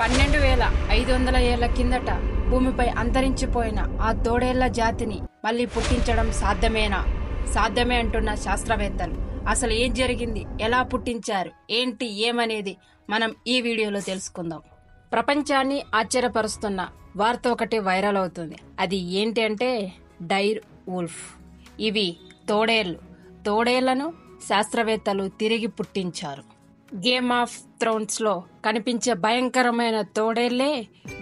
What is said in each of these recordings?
12,500 ఏళ్ల కిందట భూమిపై అంతరించిపోయిన ఆ తోడేళ్ల జాతిని మళ్ళీ పుట్టించడం సాధ్యమేనా? సాధ్యమే అంటున్న శాస్త్రవేత్తలు. అసలు ఏం జరిగింది, ఎలా పుట్టించారు, ఏంటి ఏమనేది మనం ఈ వీడియోలో తెలుసుకుందాం. ప్రపంచాన్ని ఆశ్చర్యపరుస్తున్న వార్త ఒకటి వైరల్ అవుతుంది. అది ఏంటి అంటే డైర్ వూల్ఫ్. ఇవి తోడేళ్లను శాస్త్రవేత్తలు తిరిగి పుట్టించారు. గేమ్ ఆఫ్ థ్రోన్స్ లో కనిపించే భయంకరమైన తోడేళ్లే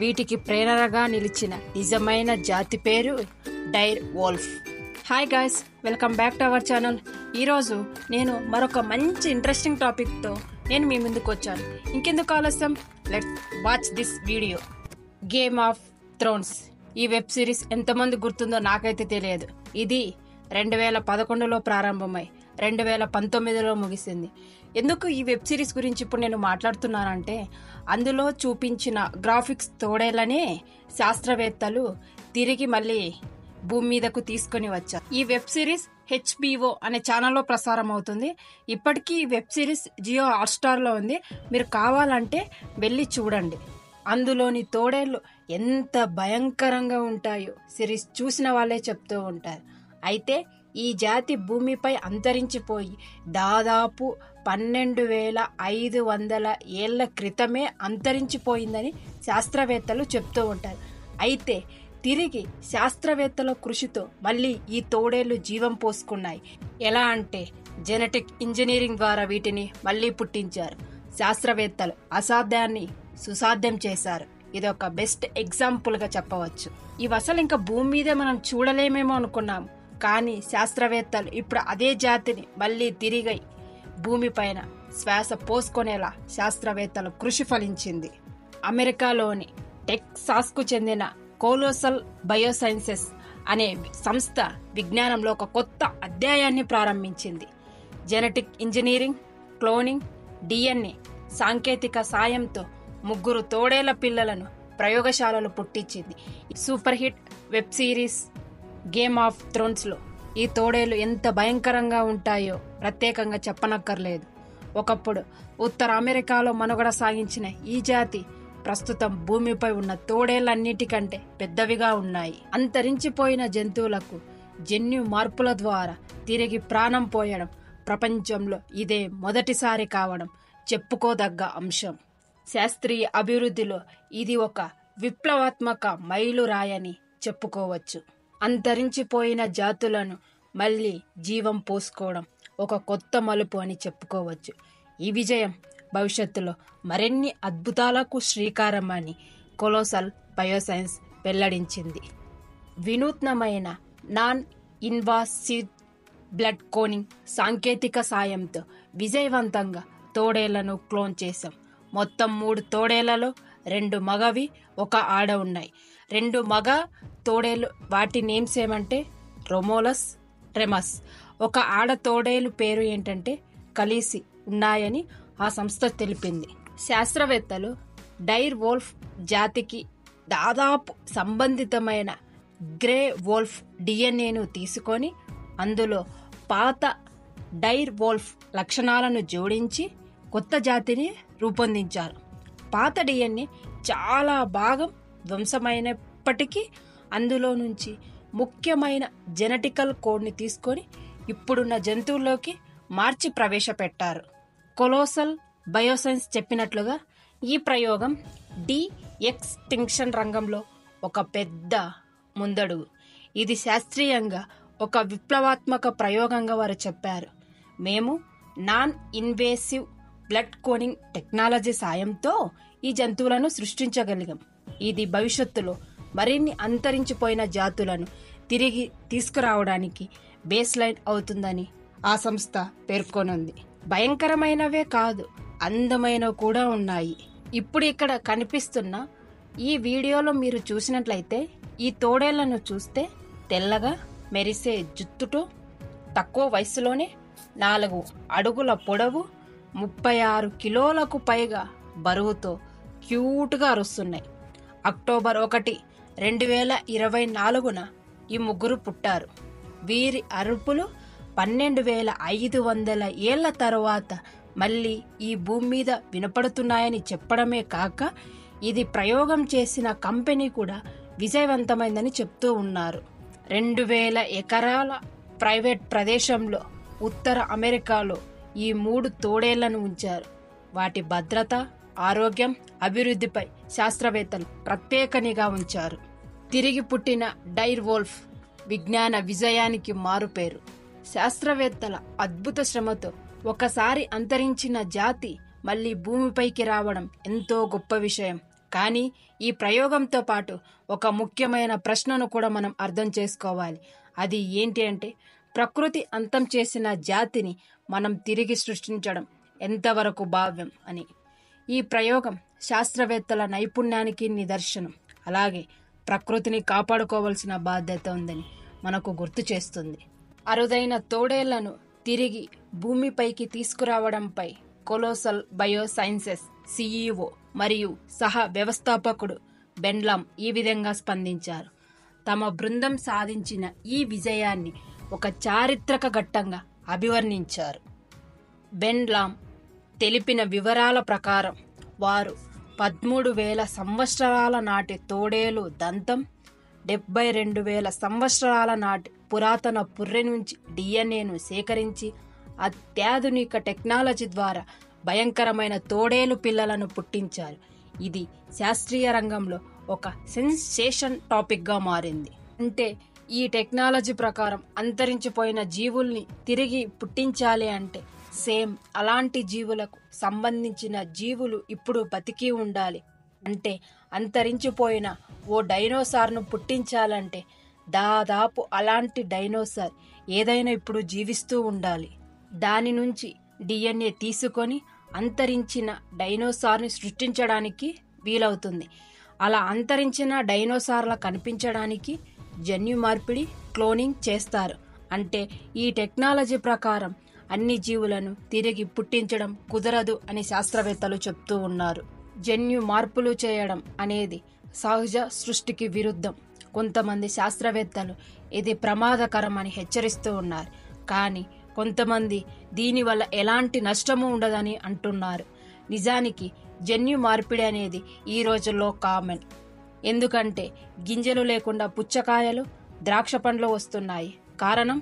వీటికి ప్రేరణగా నిలిచిన నిజమైన జాతి పేరు dire wolf. Hi guys, welcome back to our channel. ఈరోజు నేను మరొక మంచి ఇంట్రెస్టింగ్ టాపిక్తో నేను మీ ముందుకు వచ్చాను. ఇంకెందుకు ఆలస్యం, let's watch this video. Game of Thrones ఈ వెబ్ సిరీస్ ఎంతమంది గుర్తుందో నాకైతే తెలియదు. ఇది 2011లో ప్రారంభమై 2019లో ముగిసింది. ఎందుకు ఈ వెబ్ సిరీస్ గురించి ఇప్పుడు నేను మాట్లాడుతున్నానంటే, అందులో చూపించిన గ్రాఫిక్స్ తోడేళ్లనే శాస్త్రవేత్తలు తిరిగి మళ్ళీ భూమి మీదకు తీసుకొని వచ్చారు. ఈ వెబ్ సిరీస్ HBO అనే ఛానల్లో ప్రసారం అవుతుంది. ఇప్పటికీ ఈ వెబ్ సిరీస్ జియో హాట్స్టార్లో ఉంది. మీరు కావాలంటే వెళ్ళి చూడండి. అందులోని తోడేళ్లు ఎంత భయంకరంగా ఉంటాయో సిరీస్ చూసిన వాళ్ళే చెప్తూ ఉంటారు. అయితే ఈ జాతి భూమిపై అంతరించిపోయి దాదాపు 12,500 ఏళ్ల క్రితమే అంతరించిపోయిందని శాస్త్రవేత్తలు చెప్తూ ఉంటారు. అయితే తిరిగి శాస్త్రవేత్తల కృషితో మళ్ళీ ఈ తోడేళ్లు జీవం పోసుకున్నాయి. ఎలా అంటే జెనెటిక్ ఇంజనీరింగ్ ద్వారా వీటిని మళ్ళీ పుట్టించారు. శాస్త్రవేత్తలు అసాధ్యాన్ని సుసాధ్యం చేశారు. ఇది ఒక బెస్ట్ ఎగ్జాంపుల్ గా చెప్పవచ్చు. ఇవి అసలు ఇంకా భూమి మీదే మనం చూడలేమేమో అనుకున్నాము. కానీ శాస్త్రవేత్తలు ఇప్పుడు అదే జాతిని మళ్ళీ తిరిగి భూమిపైన శ్వాస పోసుకునేలా శాస్త్రవేత్తల కృషి ఫలించింది. అమెరికాలోని టెక్సాస్కు చెందిన కోలోసల్ బయోసైన్సెస్ అనే సంస్థ విజ్ఞానంలో ఒక కొత్త అధ్యాయాన్ని ప్రారంభించింది. జెనెటిక్ ఇంజనీరింగ్, క్లోనింగ్, DNA సాంకేతిక సాయంతో 3 తోడేళ్ల పిల్లలను ప్రయోగశాలలో పుట్టించింది. Super hit web series game of thrones లో ఈ తోడేళ్లు ఎంత భయంకరంగా ఉంటాయో ప్రత్యేకంగా చెప్పనక్కర్లేదు. ఒకప్పుడు ఉత్తర అమెరికాలో మనుగడ సాగించిన ఈ జాతి ప్రస్తుతం భూమిపై ఉన్న తోడేళ్లన్నిటికంటే పెద్దవిగా ఉన్నాయి. అంతరించిపోయిన జంతువులకు జన్యు మార్పుల ద్వారా తిరిగి ప్రాణం పోయడం ప్రపంచంలో ఇదే మొదటిసారి కావడం చెప్పుకోదగ్గ అంశం. శాస్త్రీయ అభివృద్ధిలో ఇది ఒక విప్లవాత్మక మైలురాయని చెప్పుకోవచ్చు. అంతరించిపోయిన జాతులను మళ్ళీ జీవం పోసుకోవడం ఒక కొత్త మలుపు అని చెప్పుకోవచ్చు. ఈ విజయం భవిష్యత్తులో మరిన్ని అద్భుతాలకు శ్రీకారం అని కోలోసల్ బయోసైన్స్ వెల్లడించింది. వినూత్నమైన నాన్ ఇన్వాసివ్ బ్లడ్ క్లోనింగ్ సాంకేతిక సాయంతో విజయవంతంగా తోడేళ్లను క్లోన్ చేశాం. మొత్తం 3 తోడేళ్లలో 2 మగవి, 1 ఆడ ఉన్నాయి. 2 మగ తోడేళ్లు, వాటి నేమ్స్ ఏమంటే రోమోలస్, రెమస్. 1 ఆడ తోడేలు పేరు ఏంటంటే కలిసి ఉన్నాయని ఆ సంస్థ తెలిపింది. శాస్త్రవేత్తలు డైర్ వోల్ఫ్ జాతికి దాదాపు సంబంధితమైన గ్రే వోల్ఫ్ DNAను తీసుకొని అందులో పాత డైర్ వోల్ఫ్ లక్షణాలను జోడించి కొత్త జాతిని రూపొందించారు. పాత DNA చాలా భాగం ధ్వంసమైనప్పటికీ అందులో నుంచి ముఖ్యమైన జెనెటికల్ కోడ్ని తీసుకొని ఇప్పుడున్న జంతువుల్లోకి మార్చి ప్రవేశపెట్టారు. కోలోసల్ బయోసైన్స్ చెప్పినట్లుగా ఈ ప్రయోగం ఎక్స్టింక్షన్ రంగంలో ఒక పెద్ద ముందడుగు. ఇది శాస్త్రీయంగా ఒక విప్లవాత్మక ప్రయోగంగా వారు చెప్పారు. మేము non invasive blood cloning technology సాయంతో ఈ జంతువులను సృష్టించగలిగాం. ఇది భవిష్యత్తులో మరిన్ని అంతరించిపోయిన జాతులను తిరిగి తీసుకురావడానికి బేస్ లైన్ అవుతుందని ఆ సంస్థ పేర్కొనుంది. భయంకరమైనవే కాదు, అందమైనవి కూడా ఉన్నాయి. ఇప్పుడు ఇక్కడ కనిపిస్తున్న ఈ వీడియోలో మీరు చూసినట్లయితే ఈ తోడేళ్లను చూస్తే తెల్లగా మెరిసే జుత్తుతో తక్కువ వయసులోనే 4 అడుగుల పొడవు, 36 కిలోలకు పైగా బరువుతో క్యూట్గా అరుస్తున్నాయి. అక్టోబర్ 1, 2024న ఈ 3 పుట్టారు. వీరి అరుపులు 12,500 ఏళ్ల తరువాత మళ్ళీ ఈ భూమి మీద వినపడుతున్నాయని చెప్పడమే కాక ఇది ప్రయోగం చేసిన కంపెనీ కూడా విజయవంతమైందని చెప్తూ ఉన్నారు. 2000 ఎకరాల ప్రైవేట్ ప్రదేశంలో ఉత్తర అమెరికాలో ఈ 3 తోడేళ్లను ఉంచారు. వాటి భద్రత, ఆరోగ్యం, అభివృద్ధిపై శాస్త్రవేత్తలు ప్రత్యేక నిఘా ఉంచారు. తిరిగి పుట్టిన డైర్ వోల్ఫ్ విజ్ఞాన విజయానికి మారుపేరు. శాస్త్రవేత్తల అద్భుత శ్రమతో ఒకసారి అంతరించిన జాతి మళ్ళీ భూమిపైకి రావడం ఎంతో గొప్ప విషయం. కానీ ఈ ప్రయోగంతో పాటు ఒక ముఖ్యమైన ప్రశ్నను కూడా మనం అర్థం చేసుకోవాలి. అది ఏంటి అంటే, ప్రకృతి అంతం చేసిన జాతిని మనం తిరిగి సృష్టించడం ఎంతవరకు భావ్యం అని. ఈ ప్రయోగం శాస్త్రవేత్తల నైపుణ్యానికి నిదర్శనం. అలాగే ప్రకృతిని కాపాడుకోవాల్సిన బాధ్యత ఉందని మనకు గుర్తు చేస్తుంది. అరుదైన తోడేళ్లను తిరిగి భూమిపైకి తీసుకురావడంపై కొలోసల్ బయోసైన్సెస్ CEO మరియు సహ వ్యవస్థాపకుడు బెన్ లామ్ ఈ విధంగా స్పందించారు. తమ బృందం సాధించిన ఈ విజయాన్ని ఒక చారిత్రక ఘట్టంగా అభివర్ణించారు. బెన్ లామ్ తెలిపిన వివరాల ప్రకారం వారు 13,000 సంవత్సరాల నాటి తోడేలు దంతం, 72,000 సంవత్సరాల నాటి పురాతన పుర్రె నుంచి DNAను సేకరించి అత్యాధునిక టెక్నాలజీ ద్వారా భయంకరమైన తోడేలు పిల్లలను పుట్టించారు. ఇది శాస్త్రీయ రంగంలో ఒక సెన్సేషన్ టాపిక్గా మారింది. అంటే ఈ టెక్నాలజీ ప్రకారం అంతరించిపోయిన జీవుల్ని తిరిగి పుట్టించాలి అంటే సేమ్ అలాంటి జీవులకు సంబంధించిన జీవులు ఇప్పుడు బతికి ఉండాలి. అంటే అంతరించిపోయిన ఓ డైనోసార్ను పుట్టించాలంటే దాదాపు అలాంటి డైనోసార్ ఏదైనా ఇప్పుడు జీవిస్తూ ఉండాలి. దాని నుంచి DNA తీసుకొని అంతరించిన డైనోసార్ని సృష్టించడానికి వీలవుతుంది. అలా అంతరించిన డైనోసార్ల కనిపించడానికి జన్యు మార్పిడి, క్లోనింగ్ చేస్తారు. అంటే ఈ టెక్నాలజీ ప్రకారం అన్ని జీవులను తిరిగి పుట్టించడం కుదరదు అని శాస్త్రవేత్తలు చెప్తూ ఉన్నారు. జన్యు మార్పులు చేయడం అనేది సహజ సృష్టికి విరుద్ధం. కొంతమంది శాస్త్రవేత్తలు ఇది ప్రమాదకరం అని హెచ్చరిస్తూ ఉన్నారు. కానీ కొంతమంది దీనివల్ల ఎలాంటి నష్టము ఉండదని అంటున్నారు. నిజానికి జన్యు మార్పిడి అనేది ఈ రోజుల్లో కామన్. ఎందుకంటే గింజలు లేకుండా పుచ్చకాయలు, ద్రాక్ష పండ్లు వస్తున్నాయి. కారణం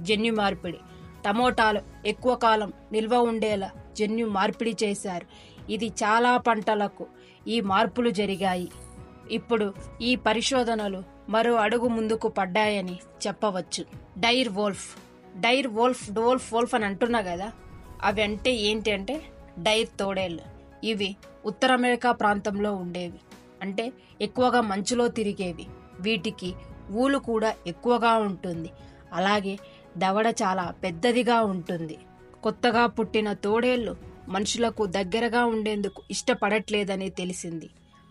జన్యు మార్పిడి. టమోటాలు ఎక్కువ కాలం నిల్వ ఉండేలా జన్యు మార్పిడి చేశారు. ఇది చాలా పంటలకు ఈ మార్పులు జరిగాయి. ఇప్పుడు ఈ పరిశోధనలు మరో అడుగు ముందుకు పడ్డాయని చెప్పవచ్చు. డైర్ వోల్ఫ్ అని అంటున్నా కదా, అవి అంటే ఏంటి అంటే డైర్ తోడేళ్ళు. ఇవి ఉత్తర అమెరికా ప్రాంతంలో ఉండేవి. అంటే ఎక్కువగా మంచులో తిరిగేవి. వీటికి ఊలు కూడా ఎక్కువగా ఉంటుంది. అలాగే దవడ చాలా పెద్దదిగా ఉంటుంది. కొత్తగా పుట్టిన తోడేళ్లు మనుషులకు దగ్గరగా ఉండేందుకు ఇష్టపడట్లేదని తెలిసింది.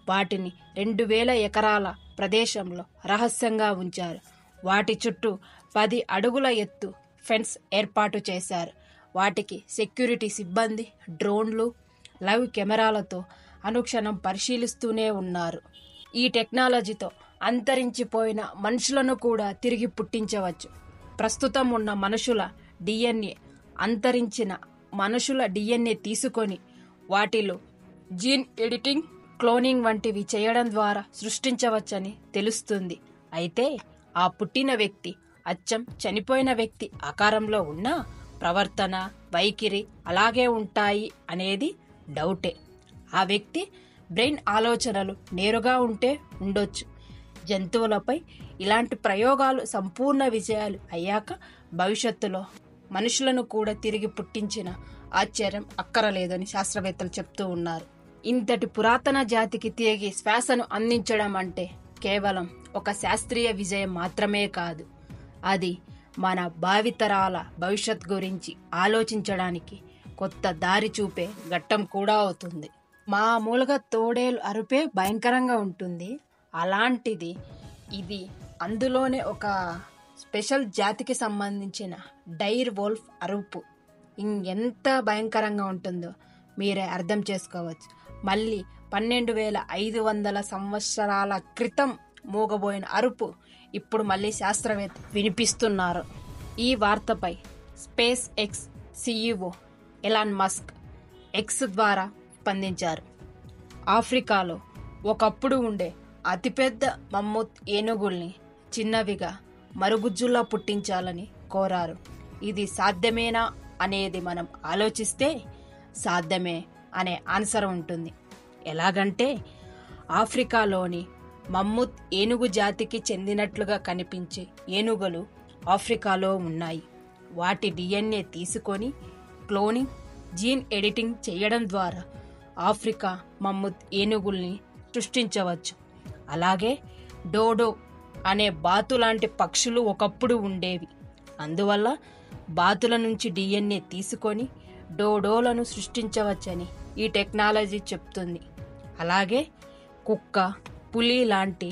వాటిని 2,000 ఎకరాల ప్రదేశంలో రహస్యంగా ఉంచారు. వాటి చుట్టూ 10 అడుగుల ఎత్తు ఫెన్స్ ఏర్పాటు చేశారు. వాటికి సెక్యూరిటీ సిబ్బంది డ్రోన్లు, లైవ్ కెమెరాలతో అనుక్షణం పరిశీలిస్తూనే ఉన్నారు. ఈ టెక్నాలజీతో అంతరించిపోయిన మనుషులను కూడా తిరిగి పుట్టించవచ్చు. ప్రస్తుతం ఉన్న మనుషుల DNA, అంతరించిన మనుషుల DNA తీసుకొని వాటిలో జీన్ ఎడిటింగ్, క్లోనింగ్ వంటివి చేయడం ద్వారా సృష్టించవచ్చని తెలుస్తుంది. అయితే ఆ పుట్టిన వ్యక్తి అచ్చం చనిపోయిన వ్యక్తి ఆకారంలో ఉన్న ప్రవర్తన, వైఖరి అలాగే ఉంటాయి అనేది డౌటే. ఆ వ్యక్తి బ్రెయిన్ ఆలోచనలు నేరుగా ఉంటే ఉండొచ్చు. జంతువులపై ఇలాంటి ప్రయోగాలు సంపూర్ణ విజయాలు అయ్యాక భవిష్యత్తులో మనుషులను కూడా తిరిగి పుట్టించిన ఆశ్చర్యం అక్కరలేదని శాస్త్రవేత్తలు చెప్తూ ఉన్నారు. ఇంతటి పురాతన జాతికి తిరిగి శ్వాసను అందించడం అంటే కేవలం ఒక శాస్త్రీయ విజయం మాత్రమే కాదు, అది మన భావితరాల భవిష్యత్ గురించి ఆలోచించడానికి కొత్త దారి చూపే ఘట్టం కూడా అవుతుంది. మామూలుగా తోడేలు అరుపే భయంకరంగా ఉంటుంది. అలాంటిది ఇది అందులోనే ఒక స్పెషల్ జాతికి సంబంధించిన డైర్ వోల్ఫ్ అరుపు ఇంకెంత భయంకరంగా ఉంటుందో మీరే అర్థం చేసుకోవచ్చు. మళ్ళీ 12,500 సంవత్సరాల క్రితం మూగబోయిన అరుపు ఇప్పుడు మళ్ళీ శాస్త్రవేత్త వినిపిస్తున్నారు. ఈ వార్తపై SpaceX CEO Elon Musk X ద్వారా స్పందించారు. ఆఫ్రికాలో ఒకప్పుడు ఉండే అతిపెద్ద మమ్మూత్ ఏనుగుల్ని చిన్నవిగా మరుగుజ్జులా పుట్టించాలని కోరారు. ఇది సాధ్యమేనా అనేది మనం ఆలోచిస్తే సాధ్యమే అనే ఆన్సర్ ఉంటుంది. ఎలాగంటే ఆఫ్రికాలోని మమ్మూత్ ఏనుగు జాతికి చెందినట్లుగా కనిపించే ఏనుగులు ఆఫ్రికాలో ఉన్నాయి. వాటి DNA తీసుకొని క్లోనింగ్, జీన్ ఎడిటింగ్ చేయడం ద్వారా ఆఫ్రికా మమ్మూత్ ఏనుగుల్ని సృష్టించవచ్చు. అలాగే డోడో అనే బాతు లాంటి పక్షులు ఒకప్పుడు ఉండేవి. అందువల్ల బాతుల నుంచి DNA తీసుకొని డోడోలను సృష్టించవచ్చని ఈ టెక్నాలజీ చెప్తుంది. అలాగే కుక్క, పులి లాంటి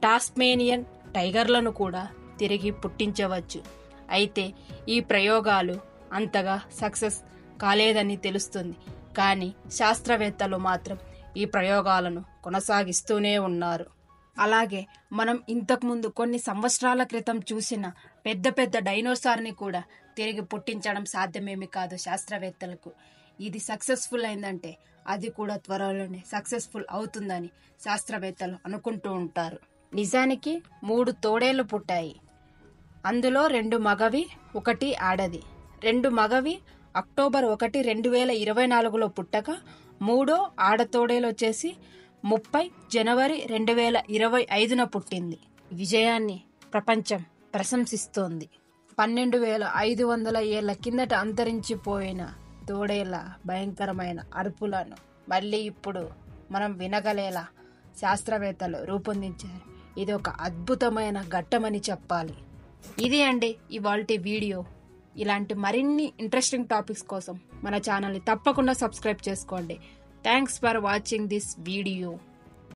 టాస్మేనియన్ టైగర్లను కూడా తిరిగి పుట్టించవచ్చు. అయితే ఈ ప్రయోగాలు అంతగా సక్సెస్ కాలేదని తెలుస్తుంది. కానీ శాస్త్రవేత్తలు మాత్రం ఈ ప్రయోగాలను కొనసాగిస్తూనే ఉన్నారు. అలాగే మనం ఇంతకుముందు కొన్ని సంవత్సరాల క్రితం చూసిన పెద్ద పెద్ద డైనోసార్ని కూడా తిరిగి పుట్టించడం సాధ్యమేమి కాదు శాస్త్రవేత్తలకు. ఇది సక్సెస్ఫుల్ అయిందంటే అది కూడా త్వరలోనే సక్సెస్ఫుల్ అవుతుందని శాస్త్రవేత్తలు అనుకుంటూ ఉంటారు. నిజానికి 3 తోడేళ్లు పుట్టాయి. అందులో 2 మగవి, 1 ఆడది. 2 మగవి అక్టోబర్ 1, 2024లో పుట్టక 3వ ఆడతోడేలు వచ్చేసి 30 జనవరి 2025న పుట్టింది. విజయాన్ని ప్రపంచం ప్రశంసిస్తోంది. 12,500 ఏళ్ల కిందట అంతరించిపోయిన తోడేళ్ల భయంకరమైన అరుపులను మళ్ళీ ఇప్పుడు మనం వినగలేలా శాస్త్రవేత్తలు రూపొందించారు. ఇది ఒక అద్భుతమైన ఘట్టమని చెప్పాలి. ఇది అండి ఇవాల్టి వీడియో. ఇలాంటి మరిన్ని ఇంట్రెస్టింగ్ టాపిక్స్ కోసం మన ఛానల్ని తప్పకుండా సబ్స్క్రైబ్ చేసుకోండి. Thanks for watching this video.